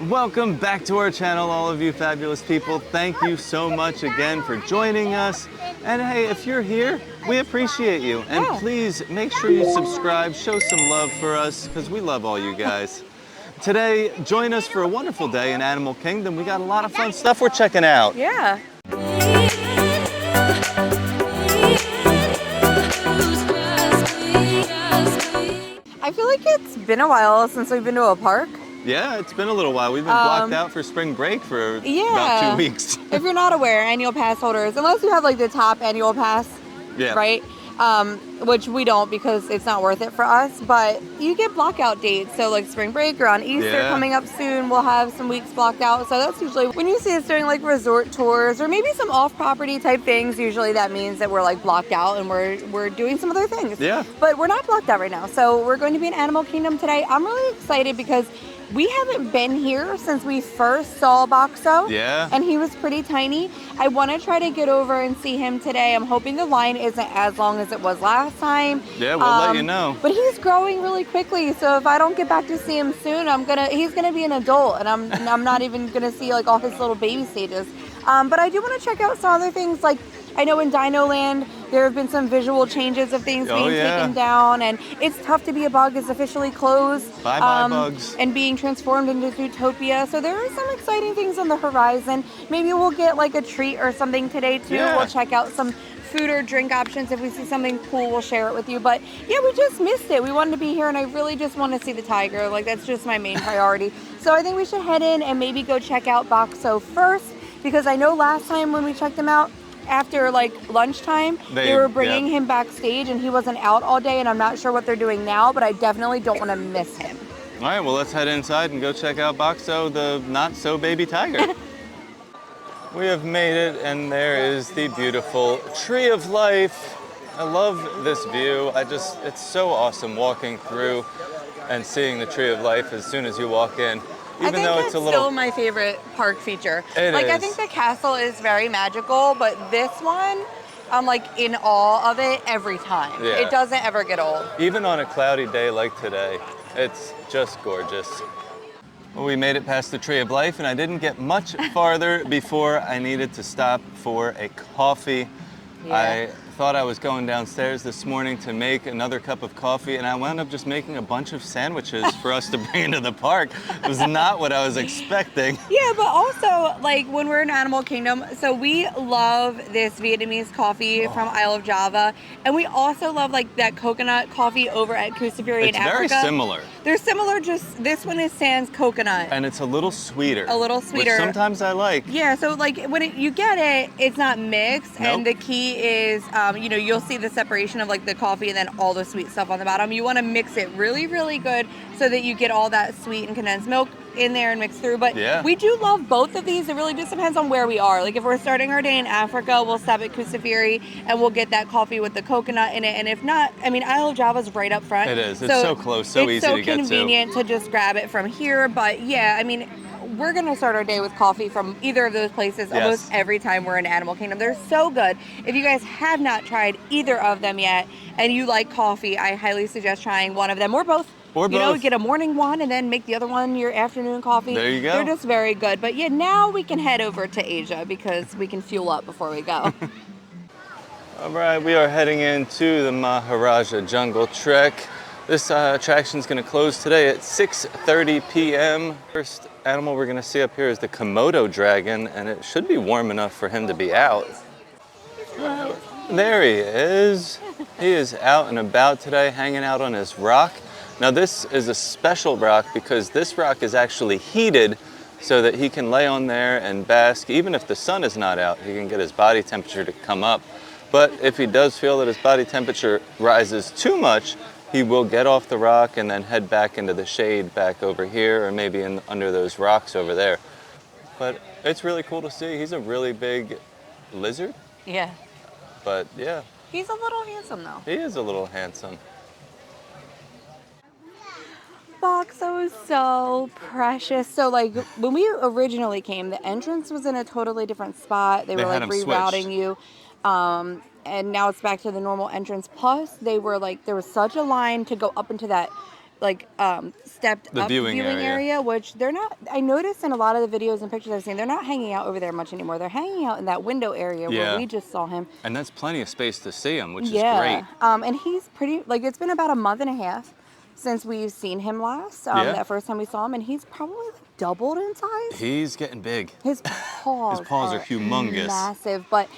Welcome back to our channel, all of you fabulous people. Thank you so much again for joining us. And hey, if you're here, we appreciate you. And please make sure you subscribe, show some love for us, because we love all you guys. Today, join us for a wonderful day in Animal Kingdom. We got a lot of fun stuff we're checking out. Yeah. I feel like it's been a while since we've been to a park. Yeah, it's been a little while. We've been blocked out for spring break for about 2 weeks. If you're not aware, annual pass holders, unless you have like the top annual pass, right? Which we don't because it's not worth it for us, but you get blockout dates. So like spring break or on Easter coming up soon, we'll have some weeks blocked out. So that's usually when you see us doing like resort tours or maybe some off-property type things, usually that means that we're like blocked out and we're doing some other things. Yeah. But we're not blocked out right now. So we're going to be in Animal Kingdom today. I'm really excited because we haven't been here since we first saw Bakso. Yeah. And he was pretty tiny. I want to try to get over and see him today. I'm hoping the line isn't as long as it was last time. Yeah, we'll let you know. But he's growing really quickly, so if I don't get back to see him soon, he's gonna be an adult, and I'm not even gonna see like all his little baby stages. But I do want to check out some other things. Like I know in Dinoland there have been some visual changes of things being taken down, and it's tough to be a bug is officially closed. Bye-bye bugs. And being transformed into Zootopia. So there are some exciting things on the horizon. Maybe we'll get like a treat or something today too. Yeah. We'll check out some food or drink options. If we see something cool, we'll share it with you. But yeah, we just missed it. We wanted to be here, and I really just want to see the tiger. Like that's just my main priority. So I think we should head in and maybe go check out Bakso first, because I know last time when we checked him out, after like lunchtime, they were bringing him backstage and he wasn't out all day, and I'm not sure what they're doing now, but I definitely don't want to miss him. All right, well, let's head inside and go check out Bakso, the not-so-baby tiger. We have made it, and there is the beautiful Tree of Life. I love this view. It's so awesome walking through and seeing the Tree of Life as soon as you walk in. Even though it's a little... still my favorite park feature. It is. I think the castle is very magical, but this one, I'm like in awe of it every time. Yeah. It doesn't ever get old. Even on a cloudy day like today, it's just gorgeous. Well, we made it past the Tree of Life, and I didn't get much farther before I needed to stop for a coffee. Yeah. I thought I was going downstairs this morning to make another cup of coffee, and I wound up just making a bunch of sandwiches for us to bring into the park. It was not what I was expecting. Yeah, but also, like, when we're in Animal Kingdom, so we love this Vietnamese coffee from Isle of Java, and we also love, like, that coconut coffee over at Kusafiri in Africa. It's very similar. They're similar, just this one is sans coconut. And it's a little sweeter. A little sweeter. Which sometimes I like. Yeah, so, like, when you get it, it's not mixed, and the key is, you know, you'll see the separation of, like, the coffee and then all the sweet stuff on the bottom. You want to mix it really, really good so that you get all that sweet and condensed milk in there and mixed through. But we do love both of these. It really just depends on where we are. Like if we're starting our day in Africa, we'll stop at Kusafiri and we'll get that coffee with the coconut in it. And if not, I mean, Isle of Java's right up front. It is. It's so close, so easy to get to. It's so convenient to just grab it from here. But yeah, I mean, we're going to start our day with coffee from either of those places almost every time we're in Animal Kingdom. They're so good. If you guys have not tried either of them yet and you like coffee, I highly suggest trying one of them or both. Or you know, get a morning one and then make the other one your afternoon coffee. There you go. They're just very good. But yeah, now we can head over to Asia because we can fuel up before we go. All right, we are heading into the Maharaja Jungle Trek. This attraction is going to close today at 6:30 p.m. First animal we're going to see up here is the Komodo dragon, and it should be warm enough for him to be out. There he is. He is out and about today, hanging out on his rock. Now this is a special rock because this rock is actually heated so that he can lay on there and bask. Even if the sun is not out, he can get his body temperature to come up. But if he does feel that his body temperature rises too much, he will get off the rock and then head back into the shade back over here or maybe under those rocks over there. But it's really cool to see. He's a really big lizard. Yeah. But yeah. He's a little handsome though. He is a little handsome. Bakso is so precious. So like when we originally came, the entrance was in a totally different spot. They were like rerouting you. And now it's back to the normal entrance. Plus they were like, there was such a line to go up into that like stepped The up viewing area. area, which they're not. I noticed in a lot of the videos and pictures I've seen, they're not hanging out over there much anymore. They're hanging out in that window area where we just saw him. And that's plenty of space to see him, which is great. Yeah, and he's pretty. Like it's been about a month and a half since we've seen him last. That first time we saw him, and he's probably like doubled in size. He's getting big. His paws are humongous, massive, but.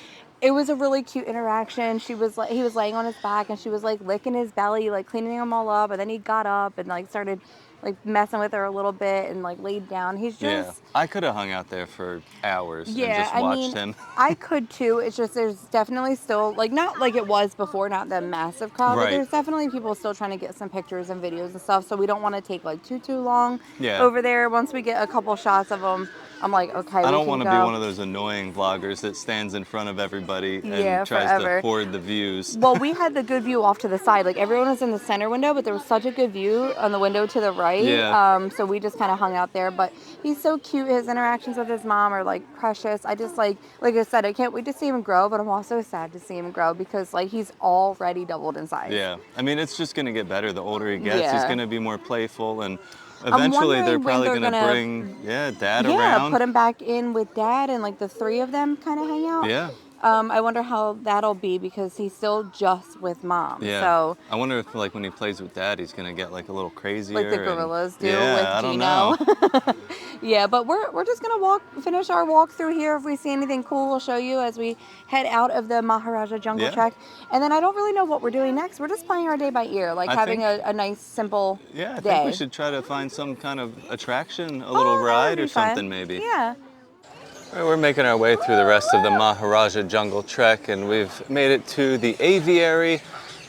It was a really cute interaction. He was laying on his back and she was like licking his belly, like cleaning him all up. And then he got up and like started like messing with her a little bit and like laid down. He's just. Yeah, I could have hung out there for hours and just watched him. I could too. It's just there's definitely still like not like it was before, not the massive crowd, but there's definitely people still trying to get some pictures and videos and stuff. So we don't want to take like too long over there. Once we get a couple shots of them, I'm like, okay. I don't want to be one of those annoying vloggers that stands in front of everybody and tries to hoard the views. Well, we had the good view off to the side. Like everyone was in the center window, but there was such a good view on the window to the right. Yeah. So we just kind of hung out there. But he's so cute. His interactions with his mom are like precious. I just like I said, I can't wait to see him grow. But I'm also sad to see him grow because like he's already doubled in size. Yeah. I mean, it's just going to get better the older he gets. He's going to be more playful and. Eventually, they're probably going to bring, Dad around. Put him back in with Dad and like the three of them kind of hang out. Yeah. I wonder how that'll be because he's still just with Mom. Yeah. So I wonder if like when he plays with Dad, he's going to get like a little crazier. like the gorillas do with I don't Gino. know. Yeah, but we're just going to finish our walk through here. If we see anything cool, we'll show you as we head out of the Maharaja Jungle Trek. And then I don't really know what we're doing next. We're just playing our day by ear, like having a nice, simple day. I think we should try to find some kind of attraction, a little ride or something maybe. Yeah. All right, we're making our way through the rest of the Maharaja Jungle Trek and we've made it to the aviary.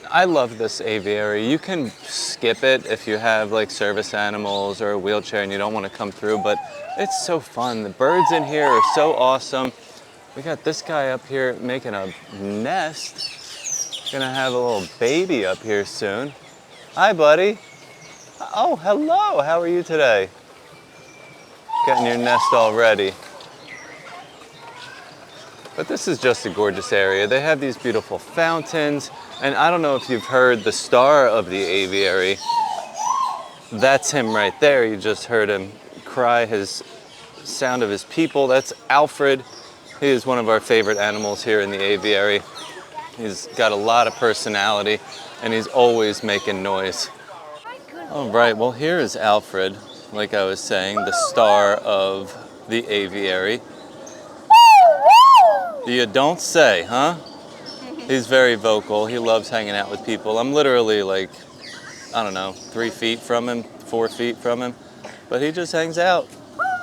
I love this aviary. You can skip it if you have like service animals or a wheelchair and you don't want to come through, but it's so fun. The birds in here are so awesome. We got this guy up here making a nest. Gonna have a little baby up here soon. Hi, buddy. Oh, hello. How are you today? Getting your nest all ready. But this is just a gorgeous area. They have these beautiful fountains. And I don't know if you've heard the star of the aviary. That's him right there. You just heard him cry his sound of his people. That's Alfred. He is one of our favorite animals here in the aviary. He's got a lot of personality and he's always making noise. All right, well here is Alfred, like I was saying, the star of the aviary. You don't say, huh? He's very vocal. He loves hanging out with people. I'm literally like, I don't know, 3 feet from him, 4 feet from him, but he just hangs out.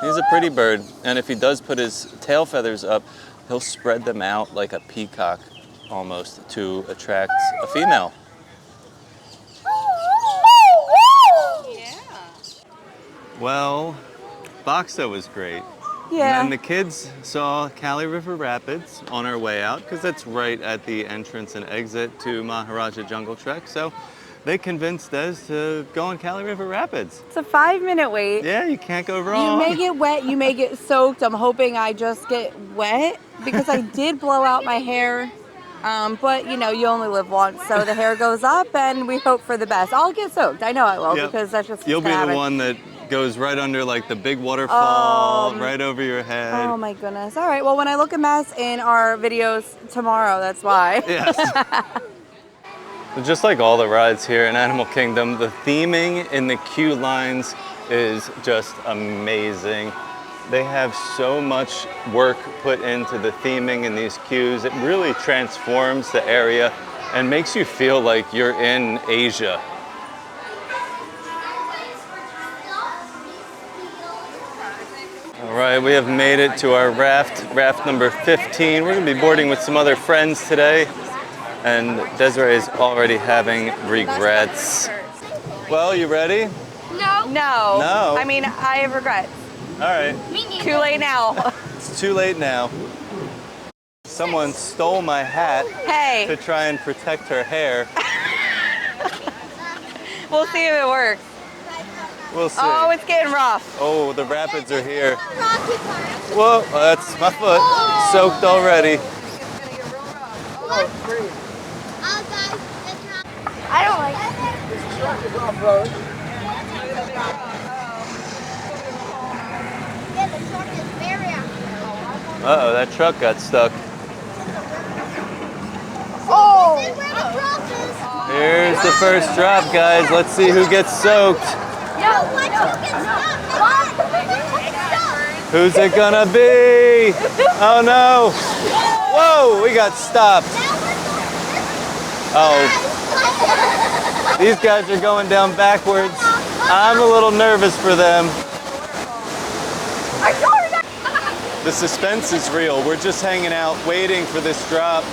He's a pretty bird. And if he does put his tail feathers up, he'll spread them out like a peacock almost to attract a female. Yeah. Well, Bakso was great. Yeah. And the kids saw Kali River Rapids on our way out because that's right at the entrance and exit to Maharaja Jungle Trek. So they convinced us to go on Kali River Rapids. It's a 5-minute wait. Yeah, you can't go wrong. You may get wet, you may get soaked. I'm hoping I just get wet because I did blow out my hair. But you know, you only live once, so the hair goes up and we hope for the best. I'll get soaked. I know I will because that's just You'll be the happen. one that goes right under like the big waterfall, right over your head. Oh my goodness. All right, well when I look a mess in our videos tomorrow, that's why. Yes. Just like all the rides here in Animal Kingdom, the theming in the queue lines is just amazing. They have so much work put into the theming in these queues. It really transforms the area and makes you feel like you're in Asia. All right, we have made it to our raft number 15. We're gonna be boarding with some other friends today, and Desiree is already having regrets. Well, you ready? No. No. I mean, I have regrets. All right. Too late now. It's too late now. Someone stole my hat Hey. to try and protect her hair. We'll see if it works. We'll see. Oh, it's getting rough. Oh, the rapids are here. Whoa, that's my foot. Soaked already. I don't like it. Uh-oh, that truck got stuck. Oh! Here's the first drop, guys. Let's see who gets soaked. Who's it gonna be? Oh no! Whoa, we got stopped. Oh, these guys are going down backwards. I'm a little nervous for them. The suspense is real. We're just hanging out, waiting for this drop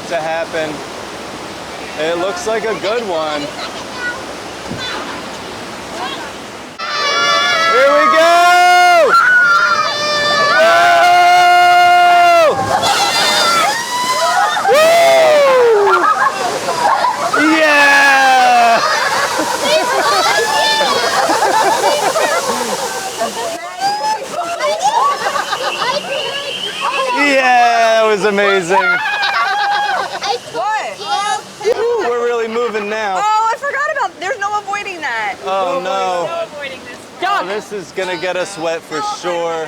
to happen. It looks like a good one. Here we go! Whoa! Woo! Yeah! Yeah, that was amazing. What? Ooh, we're really moving now. Oh, I forgot about. There's no avoiding that. Oh no. No avoiding this. Oh, this is gonna get us wet for sure.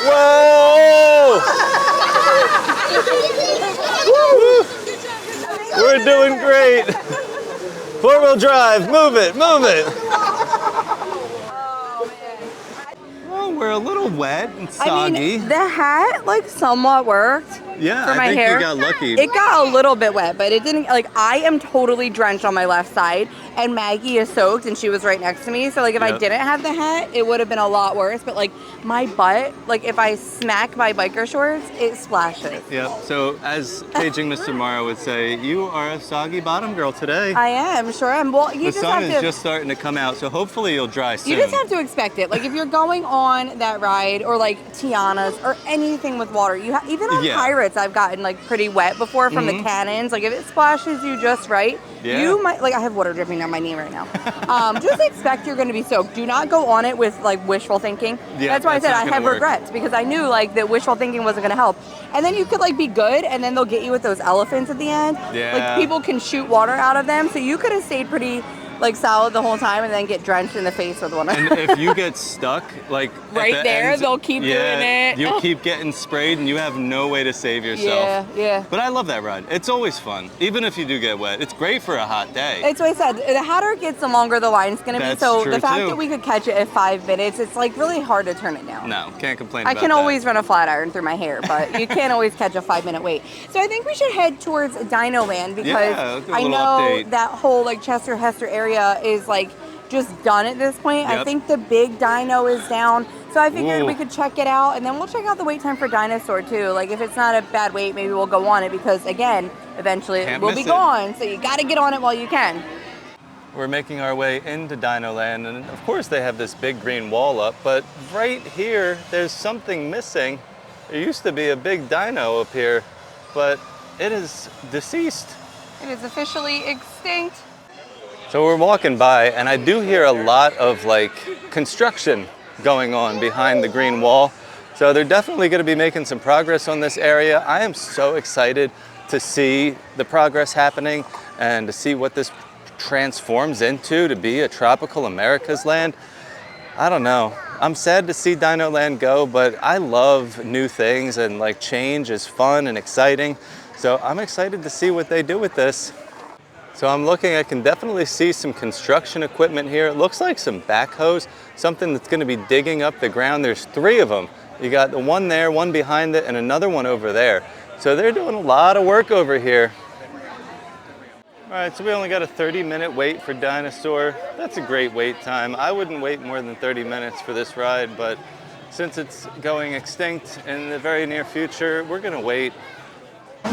Whoa! Woo. We're doing great. Four-wheel drive, move it, move it. Oh, we're a little wet and soggy. I mean, the hat like somewhat worked. Yeah, for my I think hair. you got lucky. It got a little bit wet, but it didn't, like, I am totally drenched on my left side, and Maggie is soaked, and she was right next to me, so, like, if I didn't have the hat, it would have been a lot worse, but, like, my butt, like, if I smack my biker shorts, it splashes. Yeah, so as Paging Mr. Morrow would say, you are a soggy bottom girl today. I am, sure am. Well, you The just sun have is to, just starting to come out, so hopefully you'll dry soon. you just have to expect it. Like, if you're going on that ride, or, like, Tiana's, or anything with water, even on Pirates, I've gotten, like, pretty wet before from the cannons. Like, if it splashes you just right, you might, like, I have water dripping down my knee right now. Just expect you're going to be soaked. Do not go on it with, like, wishful thinking. Yeah, that's why I said I have work. regrets, because I knew, like, that wishful thinking wasn't going to help. And then you could, like, be good, and then they'll get you with those elephants at the end. Yeah. Like, people can shoot water out of them, so you could have stayed pretty, like, solid the whole time and then get drenched in the face with one. And if you get stuck, like right there, they'll keep doing it. You'll keep getting sprayed and you have no way to save yourself. Yeah. But I love that ride. It's always fun, even if you do get wet. It's great for a hot day. It's what I said. The hotter it gets, the longer the line's going to be. That's So true, the fact too. that we could catch it at 5 minutes, it's like really hard to turn it down. No, can't complain I about can that. always run a flat iron through my hair, but you can't always catch a 5-minute wait. So I think we should head towards Dinoland, because Yeah, do a I little know update. that whole like Chester Hester area is like just done at this point. I Yep. think the big dino is down. So I figured Ooh. we could check it out, and then we'll check out the wait time for Dinosaur too. Like if it's not a bad wait, maybe we'll go on it, because again, eventually Can't we'll miss be it. gone. So you got to get on it while you can. We're making our way into Dinoland, and of course they have this big green wall up, but right here, there's something missing. There used to be a big dino up here, but it is deceased. It is officially extinct. So we're walking by, and I do hear a lot of like construction going on behind the green wall. So they're definitely going to be making some progress on this area. I am so excited to see the progress happening and to see what this transforms into to be a tropical America's land. I don't know. I'm sad to see Dinoland go, but I love new things, and like change is fun and exciting. So I'm excited to see what they do with this. So I'm looking, I can definitely see some construction equipment here. It looks like some backhoes, something that's going to be digging up the ground. There's 3 of them. You got the one there, one behind it, and another one over there. So they're doing a lot of work over here. All right, so we only got a 30-minute wait for Dinosaur. That's a great wait time. I wouldn't wait more than 30 minutes for this ride, but since it's going extinct in the very near future, we're gonna wait.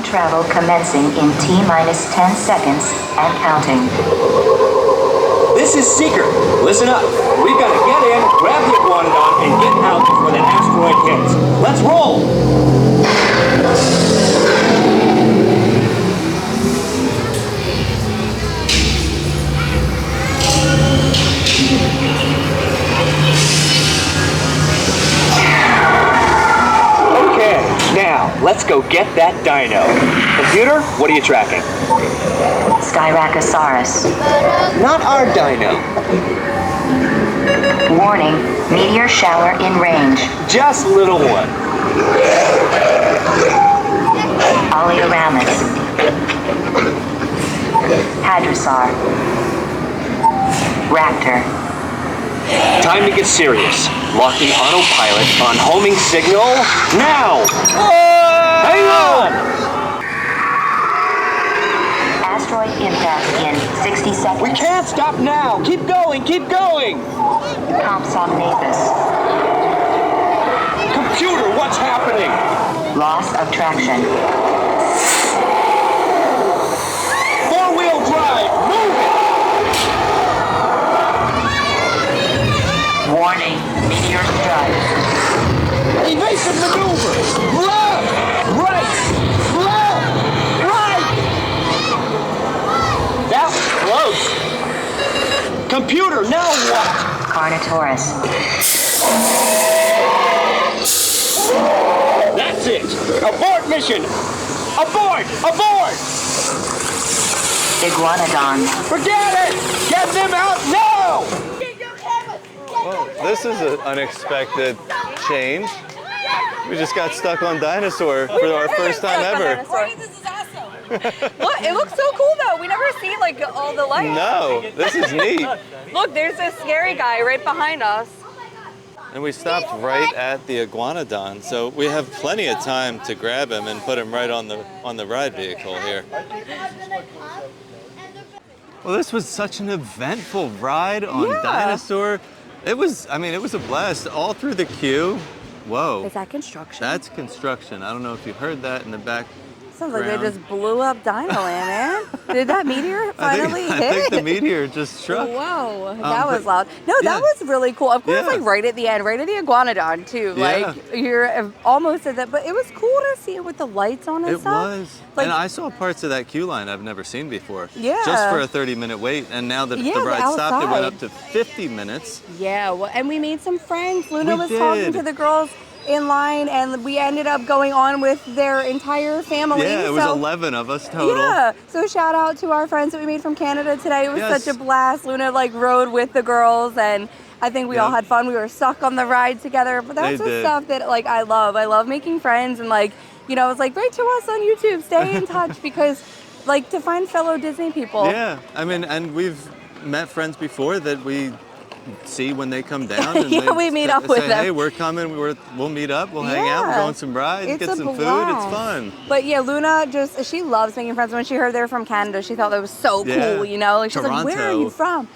Travel commencing in T-minus 10 seconds and counting. This is Seeker. Listen up. We've got to get in, grab the iguanodon, and get out before that asteroid hits. Let's roll! Okay, now let's go get that dino. Computer, what are you tracking? Styracosaurus. Not our dino. Warning, meteor shower in range. Just little one. Oleoramus. Hadrosaur. Raptor. Time to get serious. Locking autopilot on homing signal now. Hang on! Asteroid impact in 60 seconds. We can't stop now. Keep going, keep going. Compsognathus. Computer, what's happening? Loss of traction. Four-wheel drive, move it! Warning, meteor strike. Evasive maneuver! Left! Right! Left! Right! That was close. Computer, now what? Carnotaurus. That's it! Abort mission! Abort! Abort! Iguanodon. Forget it! Get them out now! Well, this is an unexpected change. We just got stuck on dinosaur for our first time ever. This is awesome. What? It looks so cool though. We never see like all the lights. No, this is neat. Look, there's this scary guy right behind us. And we stopped right at the iguanodon, so we have plenty of time to grab him and put him right on the ride vehicle here. Well, this was such an eventful ride on Dinosaur. It was, I mean, it was a blast all through the queue. Whoa. Is that construction? That's construction. I don't know if you heard that in the back. Sounds like they just blew up Dinoland, man. Did that meteor finally hit? I think the meteor just struck. Whoa, that was loud. No, that was really cool. Of course, like right at the end, right at the iguanodon too. Like you're almost at that, but it was cool to see it with the lights on and stuff. It was. Like, and I saw parts of that queue line I've never seen before. Yeah. Just for a 30-minute wait, and now that the ride stopped, it went up to 50 minutes. Yeah, well, and we made some friends. Luna was did. talking to the girls in line, and we ended up going on with their entire family. Yeah, it was 11 of us total. Yeah, so shout out to our friends that we made from Canada today. It was such a blast. Luna like rode with the girls, and I think we all had fun. We were stuck on the ride together, but that's the stuff that like I love. I love making friends, and like, you know, it's like write to us on YouTube, stay in touch, because like to find fellow Disney people. Yeah, I mean, and we've met friends before that we see when they come down. And we meet up with them. Hey, we're coming. We'll meet up. We'll hang out. We'll go on some rides. Get some food. It's fun. But yeah, Luna she loves making friends. When she heard they're from Canada, she thought that was so cool. You know, like she's like, "Where are you from?"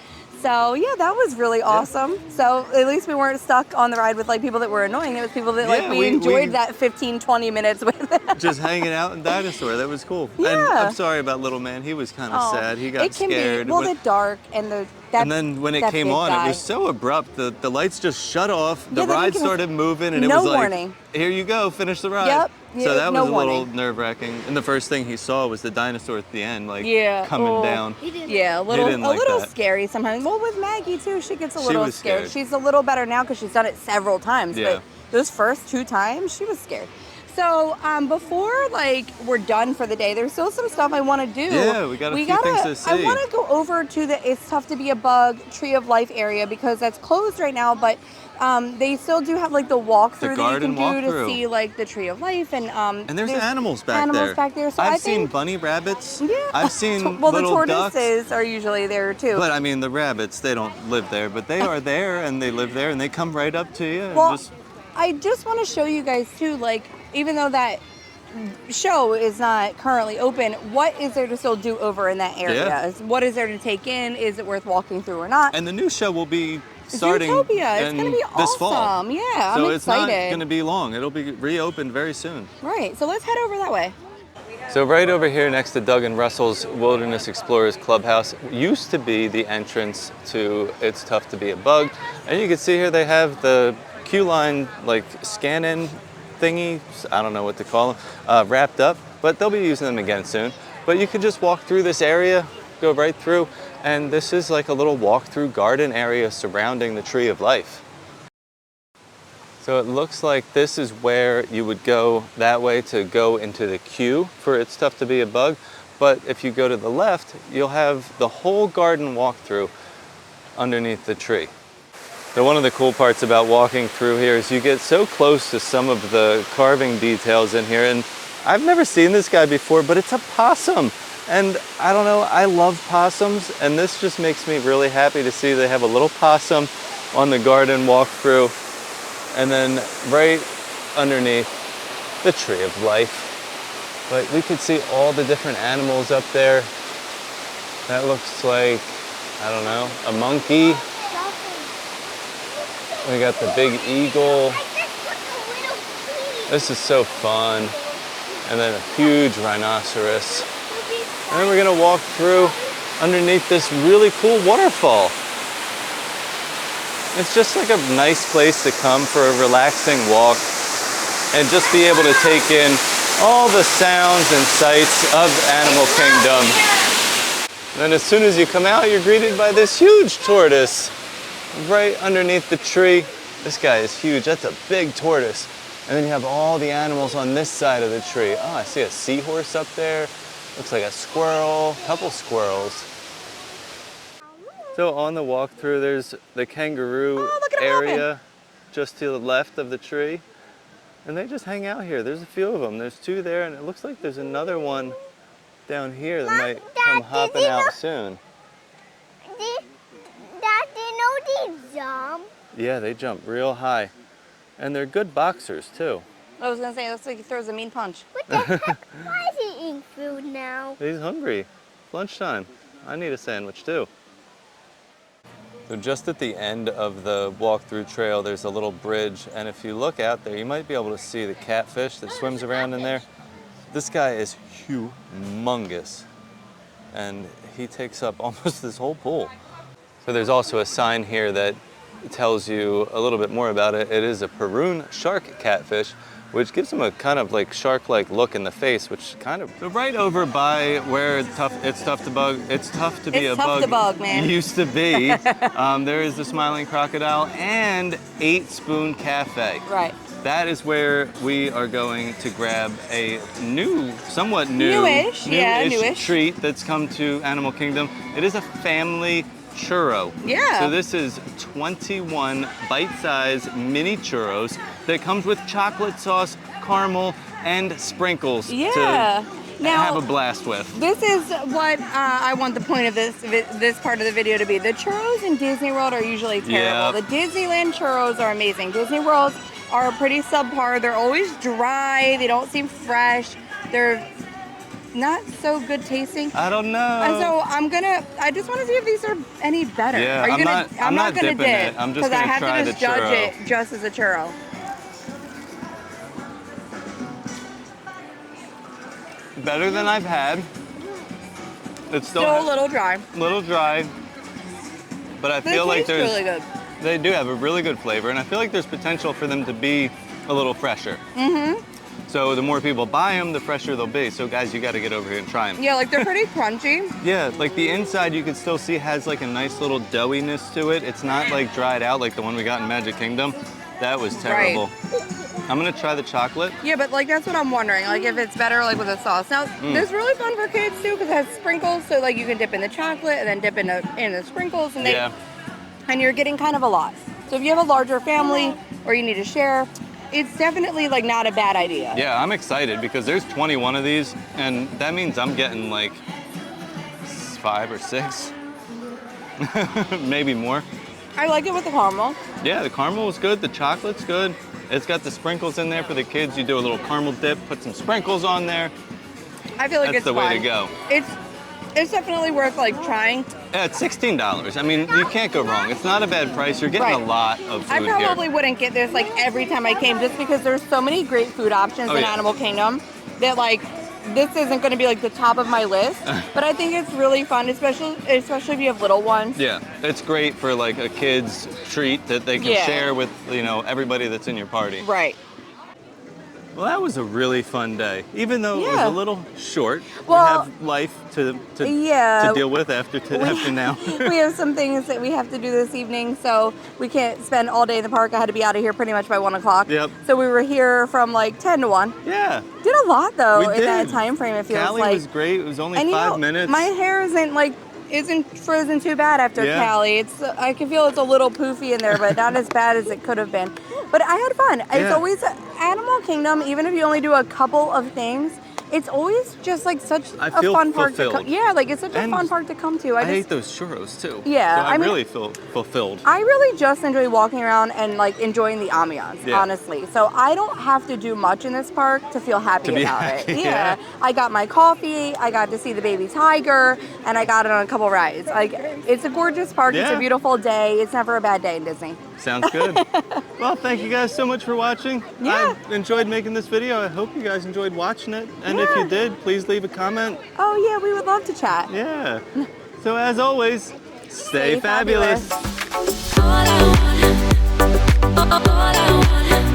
So yeah, that was really awesome. So at least we weren't stuck on the ride with like people that were annoying. It was people that like we enjoyed that 15-20 minutes with. Just hanging out in Dinosaur. That was cool. Yeah. And I'm sorry about little man. He was kind of sad. He got scared. Well, the dark and the. And then when it came on, it was so abrupt. The lights just shut off. The ride started moving, and it was like, warning. Here you go, finish the ride. Yep. So that was a little nerve-wracking. And the first thing he saw was the dinosaur at the end, like coming down. Yeah, a little scary sometimes. Well, with Maggie too, she gets a little scared. She's a little better now because she's done it several times. But those first 2 times, she was scared. So before like we're done for the day, there's still some stuff I want to do. Yeah, we got a few things to see. I want to go over to the It's Tough to Be a Bug Tree of Life area because that's closed right now, but they still do have like the walkthrough that you can do to see like the Tree of Life and there's animals back there. So I've seen bunny rabbits. Yeah. I've seen well, little the tortoises ducks. are usually there too. But I mean, the rabbits, they don't live there, but they are there and they live there and they come right up to you. Well, I just want to show you guys too, like, even though that show is not currently open, what is there to still do over in that area? Yeah. What is there to take in? Is it worth walking through or not? And the new show will be starting Zootopia. It's going to be awesome. This fall. Yeah, so I'm excited. It's not going to be long. It'll be reopened very soon. Right, so let's head over that way. So right over here next to Doug and Russell's Wilderness Explorers Clubhouse used to be the entrance to It's Tough to Be a Bug. And you can see here they have the queue line like scan-in thingy, I don't know what to call them, wrapped up, but they'll be using them again soon. But you can just walk through this area, go right through, and this is like a little walk-through garden area surrounding the Tree of Life. So it looks like this is where you would go that way to go into the queue for It's Tough to Be a Bug, but if you go to the left, you'll have the whole garden walkthrough underneath the tree. So one of the cool parts about walking through here is you get so close to some of the carving details in here, and I've never seen this guy before, but it's a possum. And I don't know, I love possums, and this just makes me really happy to see they have a little possum on the garden walkthrough, and then right underneath the tree of life. But we could see all the different animals up there. That looks like, I don't know, a monkey. We got the big eagle. This is so fun. And then a huge rhinoceros. And then we're gonna walk through underneath this really cool waterfall. It's just like a nice place to come for a relaxing walk and just be able to take in all the sounds and sights of Animal Kingdom. And then as soon as you come out, you're greeted by this huge tortoise right underneath the tree. This guy is huge, that's a big tortoise. And then you have all the animals on this side of the tree. Oh, I see a seahorse up there. Looks like a squirrel, a couple squirrels. So on the walkthrough, there's the kangaroo area just to the left of the tree. And they just hang out here. There's a few of them. There's two there, and it looks like there's another one down here that might come hopping out soon. Dad, you know they jump? Yeah, they jump real high. And they're good boxers, too. I was gonna say, it looks like he throws a mean punch. What the heck? Why is he eating food now? He's hungry. Lunchtime. I need a sandwich, too. So just at the end of the walkthrough trail, there's a little bridge, and if you look out there, you might be able to see the catfish that swims around in there. This guy is humongous, and he takes up almost this whole pool. So there's also a sign here that tells you a little bit more about it. It is a Peruvian shark catfish, which gives him a kind of like shark-like look in the face, which kind of... So right over by where it's tough to be a bug, man. Used to be, there is the Smiling Crocodile and 8 Spoon Cafe. Right. That is where we are going to grab a somewhat newish treat that's come to Animal Kingdom. It is a family churro. Yeah. So this is 21 bite-sized mini churros that comes with chocolate sauce, caramel, and sprinkles to have a blast with. This is what I want the point of this part of the video to be. The churros in Disney World are usually terrible. Yep. The Disneyland churros are amazing. Disney Worlds are pretty subpar. They're always dry. They don't seem fresh. They're not so good tasting. I don't know. And so I just want to see if these are any better. Yeah, are you I'm not gonna dipping dip. it. I'm just because I gonna have try to the just judge churro. it just as a churro. Better than I've had. It's still a little dry. Little dry, but I feel like there's really good. They do have a really good flavor, and I feel like there's potential for them to be a little fresher. Mm-hmm. So the more people buy them, the fresher they'll be. So guys, you got to get over here and try them. Yeah, like they're pretty crunchy. Yeah, like the inside you can still see has like a nice little doughiness to it. It's not like dried out like the one we got in Magic Kingdom. That was terrible. Right. I'm gonna try the chocolate. Yeah, but like that's what I'm wondering, like if it's better like with a sauce. Now, this is really fun for kids too because it has sprinkles, so like you can dip in the chocolate and then dip in the sprinkles, and and you're getting kind of a lot. So if you have a larger family or you need to share, it's definitely like not a bad idea. Yeah, I'm excited because there's 21 of these, and that means I'm getting like 5 or 6, maybe more. I like it with the caramel. Yeah, the caramel is good. The chocolate's good. It's got the sprinkles in there for the kids. You do a little caramel dip, put some sprinkles on there. I feel like that's it's the way fun. to go. It's definitely worth like trying. Yeah, it's $16. I mean, you can't go wrong. It's not a bad price. You're getting a lot of food here. I probably wouldn't get this like every time I came just because there's so many great food options in Animal Kingdom that like this isn't going to be like the top of my list, but I think it's really fun, especially if you have little ones. Yeah, it's great for like a kid's treat that they can share with, you know, everybody that's in your party. Right. Well, that was a really fun day, even though it was a little short. Well, we have life to deal with after now. We have some things that we have to do this evening, so we can't spend all day in the park. I had to be out of here pretty much by 1 o'clock. Yep. So we were here from like 10 to 1. Yeah. Did a lot though we in that time frame. It feels Callie like. was great. It was only and 5 minutes. My hair isn't like isn't frozen too bad after Yeah. Cali. I can feel it's a little poofy in there, but not as bad as it could have been. But I had fun. It's Yeah. always Animal Kingdom, even if you only do a couple of things, it's always just like such I a feel fun park to fulfilled. come. Yeah, like it's such a And fun park to come to. I hate those churros too. Yeah, So I I mean- really feel fulfilled. I really just enjoy walking around and like enjoying the ambiance, Yeah. honestly. So I don't have to do much in this park to feel happy To be about happy, it. yeah. I got my coffee, I got to see the baby tiger, and I got it on a couple rides. Like it's a gorgeous park. It's Yeah. a beautiful day. It's never a bad day in Disney. Sounds good. Well, thank you guys so much for watching. Yeah. I enjoyed making this video. I hope you guys enjoyed watching it. And if Yeah. you did, please leave a comment. Oh yeah, we would love to chat. Yeah. So as always, stay Stay fabulous. fabulous. All I want